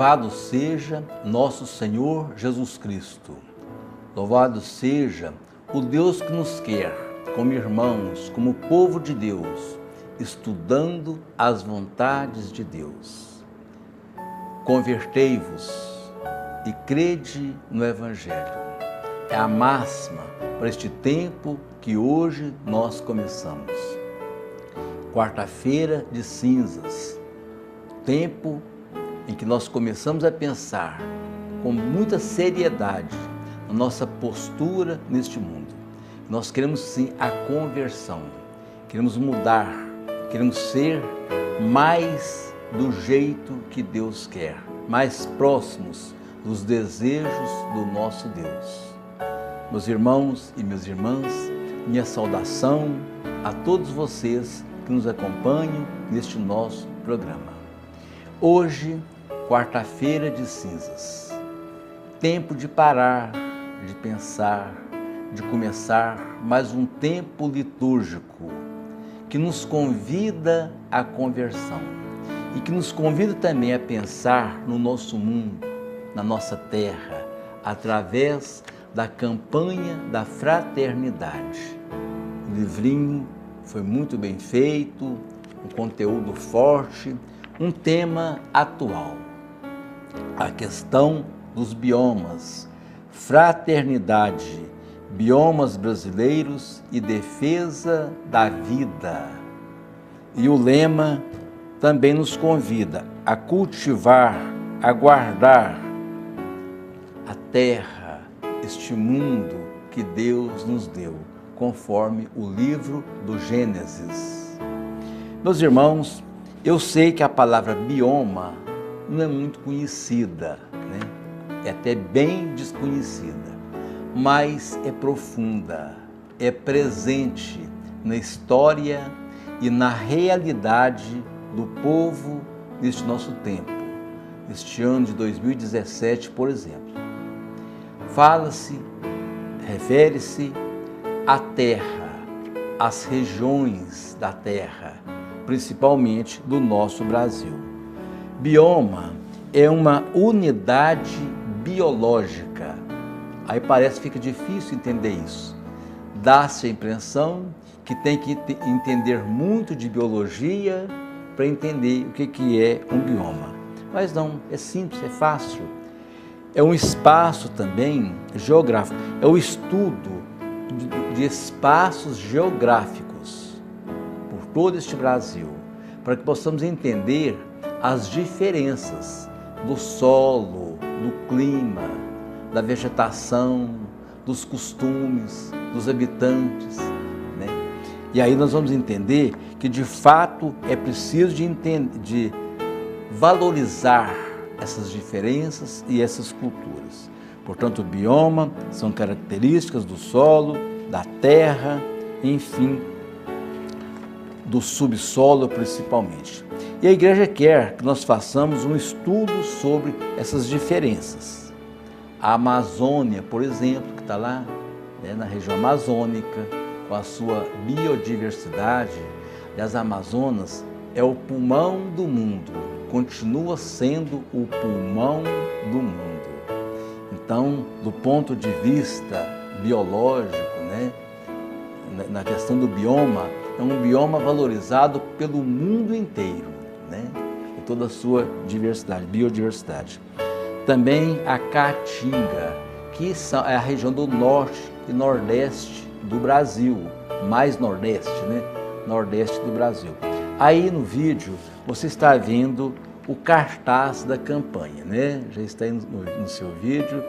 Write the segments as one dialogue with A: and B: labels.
A: Louvado seja nosso Senhor Jesus Cristo. Louvado seja o Deus que nos quer como irmãos, como povo de Deus, estudando as vontades de Deus. Convertei-vos e crede no Evangelho. É a máxima para este tempo que hoje nós começamos. Quarta-feira de cinzas, tempo em que nós começamos a pensar com muita seriedade na nossa postura neste mundo. Nós queremos sim a conversão, queremos mudar, queremos ser mais do jeito que Deus quer, mais próximos dos desejos do nosso Deus. Meus irmãos e minhas irmãs, minha saudação a todos vocês que nos acompanham neste nosso programa. Hoje, quarta-feira de cinzas, tempo de parar, de pensar, de começar mais um tempo litúrgico que nos convida à conversão e que nos convida também a pensar no nosso mundo, na nossa terra, através da campanha da fraternidade. O livrinho foi muito bem feito, um conteúdo forte, um tema atual. A questão dos biomas, fraternidade, biomas brasileiros e defesa da vida. E o lema também nos convida a cultivar, a guardar a terra, este mundo que Deus nos deu, conforme o livro do Gênesis. Meus irmãos, eu sei que a palavra bioma não é muito conhecida, né? É até bem desconhecida, mas é profunda, é presente na história e na realidade do povo neste nosso tempo, neste ano de 2017, por exemplo. Fala-se, refere-se à terra, às regiões da terra, principalmente do nosso Brasil. Bioma é uma unidade biológica. Aí parece que fica difícil entender isso. Dá-se a impressão que tem que entender muito de biologia para entender o que é um bioma. Mas não, é simples, é fácil. É um espaço também geográfico, é o estudo de espaços geográficos por todo este Brasil, para que possamos entender as diferenças do solo, do clima, da vegetação, dos costumes, dos habitantes, né? E aí nós vamos entender que de fato é preciso de valorizar essas diferenças e essas culturas. Portanto, o bioma são características do solo, da terra, enfim, do subsolo principalmente. E a igreja quer que nós façamos um estudo sobre essas diferenças. A Amazônia, por exemplo, que está lá, né, na região amazônica, com a sua biodiversidade, e as Amazonas é o pulmão do mundo, continua sendo o pulmão do mundo. Então, do ponto de vista biológico, né, na questão do bioma, é um bioma valorizado pelo mundo inteiro, né, em toda a sua diversidade, biodiversidade. Também a Caatinga, que é a região do norte e nordeste do Brasil, mais nordeste, né, nordeste do Brasil. Aí no vídeo você está vendo o cartaz da campanha, né? Já está aí no seu vídeo,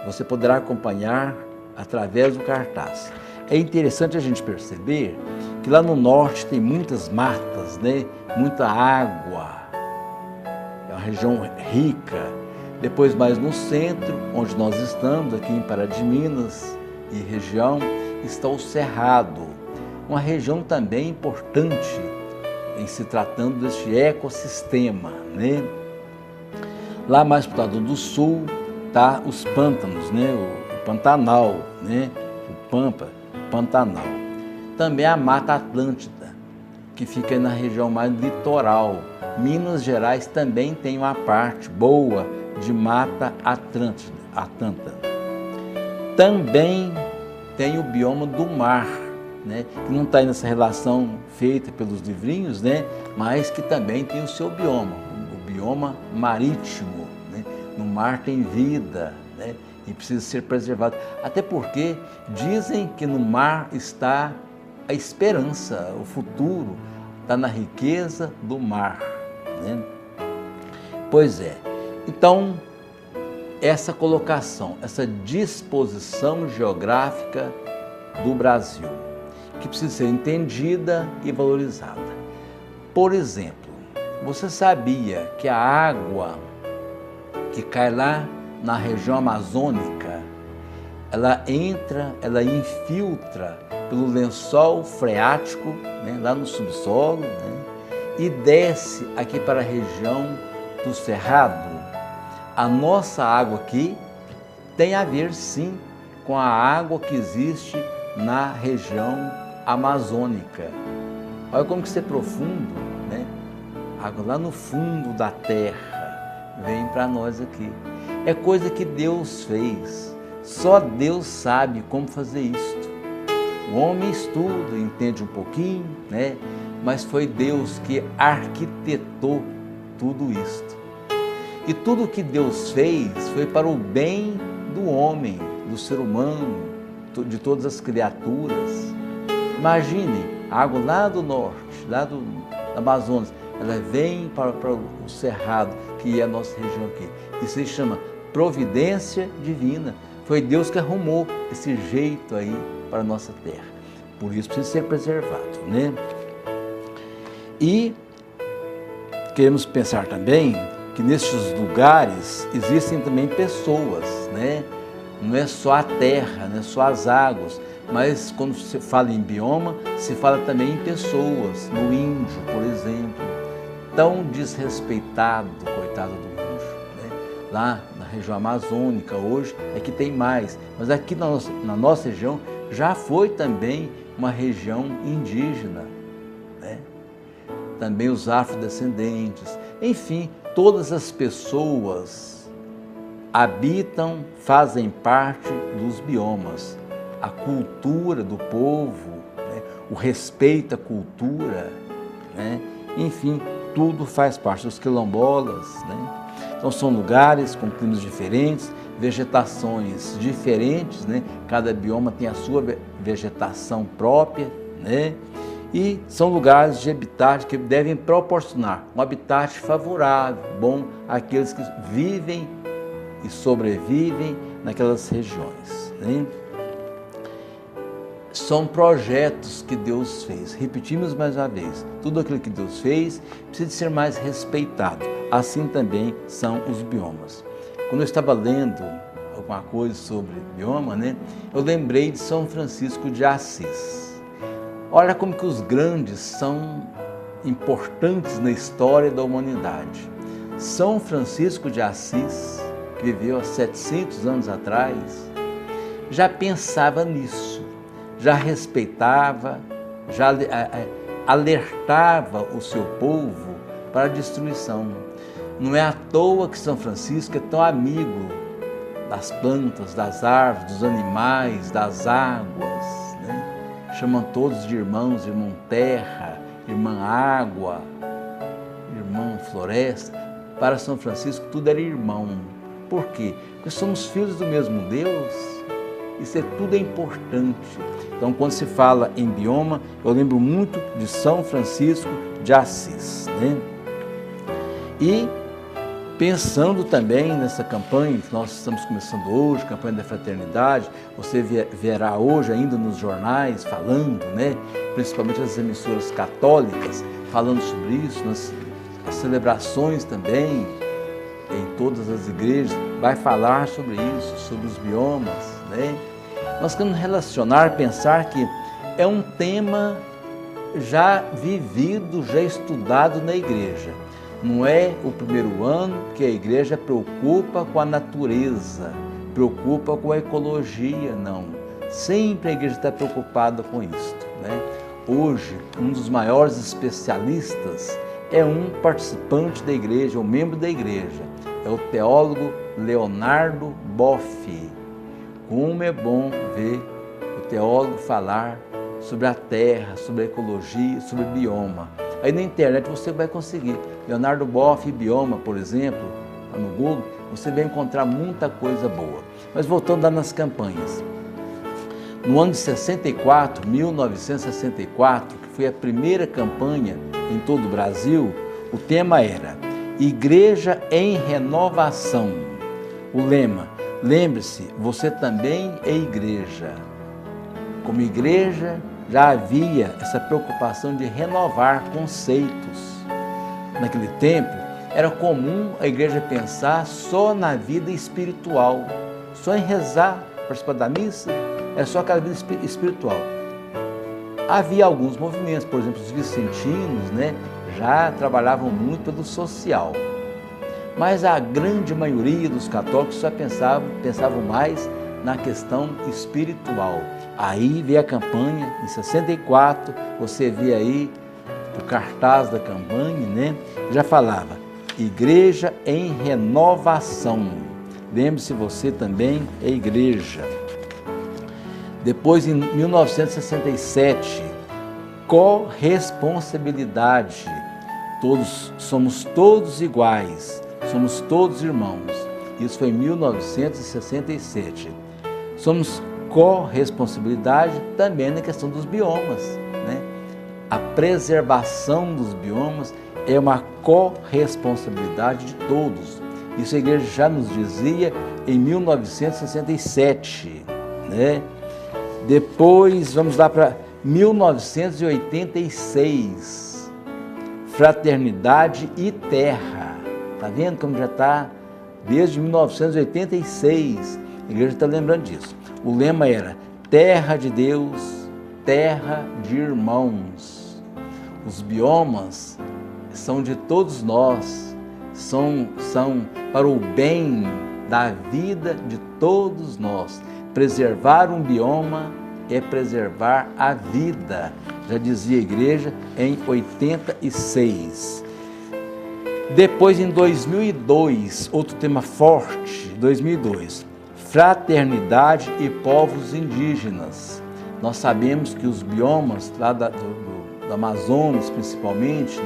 A: você poderá acompanhar através do cartaz. É interessante a gente perceber que lá no norte tem muitas matas, né? Muita água, é uma região rica. Depois mais no centro, onde nós estamos, aqui em Pará de Minas e região, está o Cerrado, uma região também importante em se tratando deste ecossistema, né? Lá mais para o lado do sul tá os pântanos, né? O Pantanal, né? O Pampa, Pantanal. Também a Mata Atlântida, que fica na região mais litoral, Minas Gerais também tem uma parte boa de Mata Atlântica. Também tem o bioma do mar, né? Que não está aí nessa relação feita pelos livrinhos, né? Mas que também tem o seu bioma, o bioma marítimo, né? No mar tem vida, né? E precisa ser preservado. Até porque dizem que no mar está a esperança, o futuro está na riqueza do mar, né? Pois é. Então, essa colocação, essa disposição geográfica do Brasil, que precisa ser entendida e valorizada. Por exemplo, você sabia que a água que cai lá na região amazônica, ela infiltra pelo lençol freático, né, lá no subsolo, né, e desce aqui para a região do Cerrado? A nossa água aqui tem a ver, sim, com a água que existe na região amazônica. Olha como que isso é profundo, né? Água lá no fundo da terra vem para nós aqui. É coisa que Deus fez. Só Deus sabe como fazer isto. O homem estuda, entende um pouquinho, né? Mas foi Deus que arquitetou tudo isto. E tudo que Deus fez foi para o bem do homem, do ser humano, de todas as criaturas. Imagine, a água lá do norte, lá do Amazonas, ela vem para o Cerrado, que é a nossa região aqui. Isso se chama providência divina. Foi Deus que arrumou esse jeito aí para a nossa terra. Por isso precisa ser preservado, né? E queremos pensar também que nestes lugares existem também pessoas, né? Não é só a terra, não é só as águas, mas quando se fala em bioma, se fala também em pessoas, no índio, por exemplo, tão desrespeitado, coitado do índio, né? Lá na região amazônica hoje é que tem mais, mas aqui na nossa região já foi também uma região indígena, né? Também os afrodescendentes, enfim, todas as pessoas habitam, fazem parte dos biomas. A cultura do povo, né? O respeito à cultura, né? Enfim, tudo faz parte dos quilombolas, né? Então são lugares com climas diferentes, vegetações diferentes, né? Cada bioma tem a sua vegetação própria, né? E são lugares de habitat que devem proporcionar um habitat favorável, bom àqueles que vivem e sobrevivem naquelas regiões, né? São projetos que Deus fez. Repetimos mais uma vez, tudo aquilo que Deus fez precisa de ser mais respeitado. Assim também são os biomas. Quando eu estava lendo alguma coisa sobre bioma, né, eu lembrei de São Francisco de Assis. Olha como que os grandes são importantes na história da humanidade. São Francisco de Assis, que viveu há 700 anos atrás, já pensava nisso, já respeitava, já alertava o seu povo para a destruição. Não é à toa que São Francisco é tão amigo das plantas, das árvores, dos animais, das águas, né? Chamam todos de irmãos, irmão terra, irmã água, irmão floresta. Para São Francisco tudo era irmão. Por quê? Porque somos filhos do mesmo Deus. Isso tudo é importante. Então, quando se fala em bioma, eu lembro muito de São Francisco de Assis, né? E pensando também nessa campanha que nós estamos começando hoje, campanha da fraternidade, você verá hoje ainda nos jornais falando, né? Principalmente as emissoras católicas falando sobre isso, nas celebrações também, em todas as igrejas, vai falar sobre isso, sobre os biomas, né? Nós queremos relacionar, pensar que é um tema já vivido, já estudado na igreja. Não é o primeiro ano que a igreja preocupa com a natureza, preocupa com a ecologia, não. Sempre a igreja está preocupada com isso, né? Hoje, um dos maiores especialistas é um participante da igreja, um membro da igreja. É o teólogo Leonardo Boff. Como é bom ver o teólogo falar sobre a terra, sobre a ecologia, sobre o bioma. Aí na internet você vai conseguir. Leonardo Boff, bioma, por exemplo, no Google, você vai encontrar muita coisa boa. Mas voltando lá nas campanhas. No ano de 64, 1964, que foi a primeira campanha em todo o Brasil, o tema era Igreja em Renovação. O lema, lembre-se, você também é igreja. Como igreja, já havia essa preocupação de renovar conceitos. Naquele tempo, era comum a igreja pensar só na vida espiritual, só em rezar, participar da missa, era só aquela vida espiritual. Havia alguns movimentos, por exemplo, os vicentinos, já trabalhavam muito pelo social. Mas a grande maioria dos católicos só pensavam mais na questão espiritual. Aí veio a campanha, em 64, você vê aí o cartaz da campanha, já falava, Igreja em Renovação. Lembre-se, você também é igreja. Depois, em 1967, corresponsabilidade. Somos todos iguais, somos todos irmãos. Isso foi em 1967. Somos corresponsabilidade também na questão dos biomas. A preservação dos biomas é uma corresponsabilidade de todos. Isso a igreja já nos dizia em 1967. Depois, vamos lá para 1986. Fraternidade e terra. Está vendo como já está desde 1986? A igreja está lembrando disso. O lema era terra de Deus, terra de irmãos. Os biomas são de todos nós, são para o bem da vida de todos nós. Preservar um bioma é preservar a vida, já dizia a igreja em 86. Depois, em 2002, outro tema forte, 2002, fraternidade e povos indígenas. Nós sabemos que os biomas lá do Amazonas, principalmente,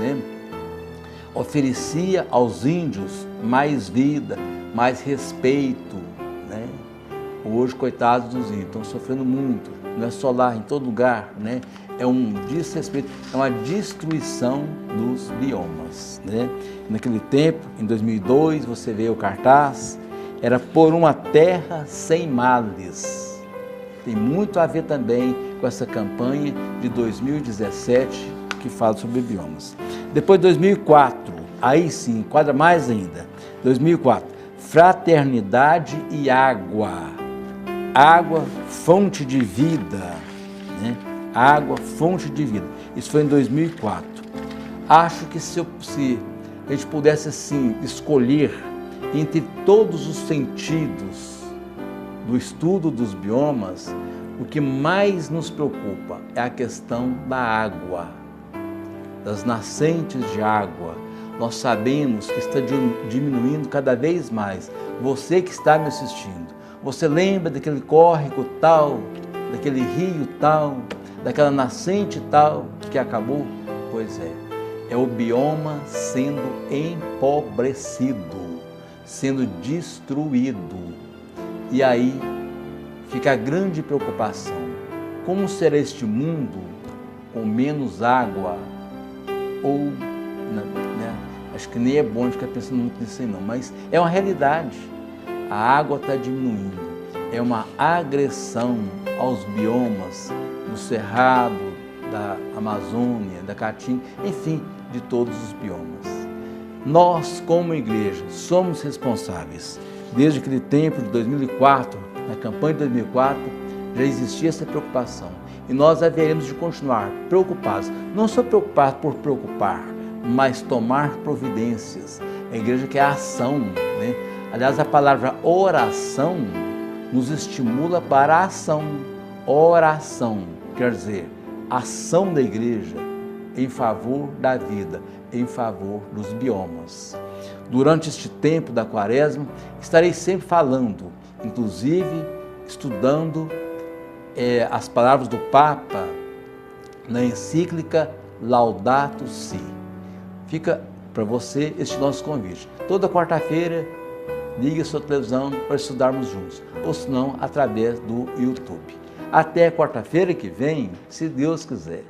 A: oferecia aos índios mais vida, mais respeito. Hoje, coitados dos índios, estão sofrendo muito, não é só lá, em todo lugar, é um desrespeito, é uma destruição dos biomas. Naquele tempo, em 2002, você vê o cartaz, era por uma terra sem males. Tem muito a ver também com essa campanha de 2017 que fala sobre biomas. Depois, 2004, aí sim, enquadra mais ainda. 2004, fraternidade e água. Água, fonte de vida. Água, fonte de vida. Isso foi em 2004. Acho que se a gente pudesse assim escolher entre todos os sentidos do estudo dos biomas, o que mais nos preocupa é a questão da água, das nascentes de água. Nós sabemos que está diminuindo cada vez mais. Você que está me assistindo, você lembra daquele córrego tal, daquele rio tal, daquela nascente tal que acabou? Pois é o bioma sendo empobrecido, sendo destruído. E aí fica a grande preocupação. Como será este mundo com menos água? Ou, acho que nem é bom ficar pensando muito nisso aí não, mas é uma realidade. A água está diminuindo, é uma agressão aos biomas do Cerrado, da Amazônia, da Caatinga, enfim, de todos os biomas. Nós, como igreja, somos responsáveis. Desde aquele tempo de 2004, na campanha de 2004, já existia essa preocupação. E nós haveremos de continuar preocupados, não só preocupados por preocupar, mas tomar providências. A igreja quer a ação, Aliás, a palavra oração nos estimula para a ação. Oração, quer dizer, ação da igreja em favor da vida, em favor dos biomas. Durante este tempo da Quaresma, estarei sempre falando, inclusive estudando as palavras do Papa na encíclica Laudato Si. Fica para você este nosso convite. Toda quarta-feira, ligue a sua televisão para estudarmos juntos, ou se não, através do YouTube. Até quarta-feira que vem, se Deus quiser.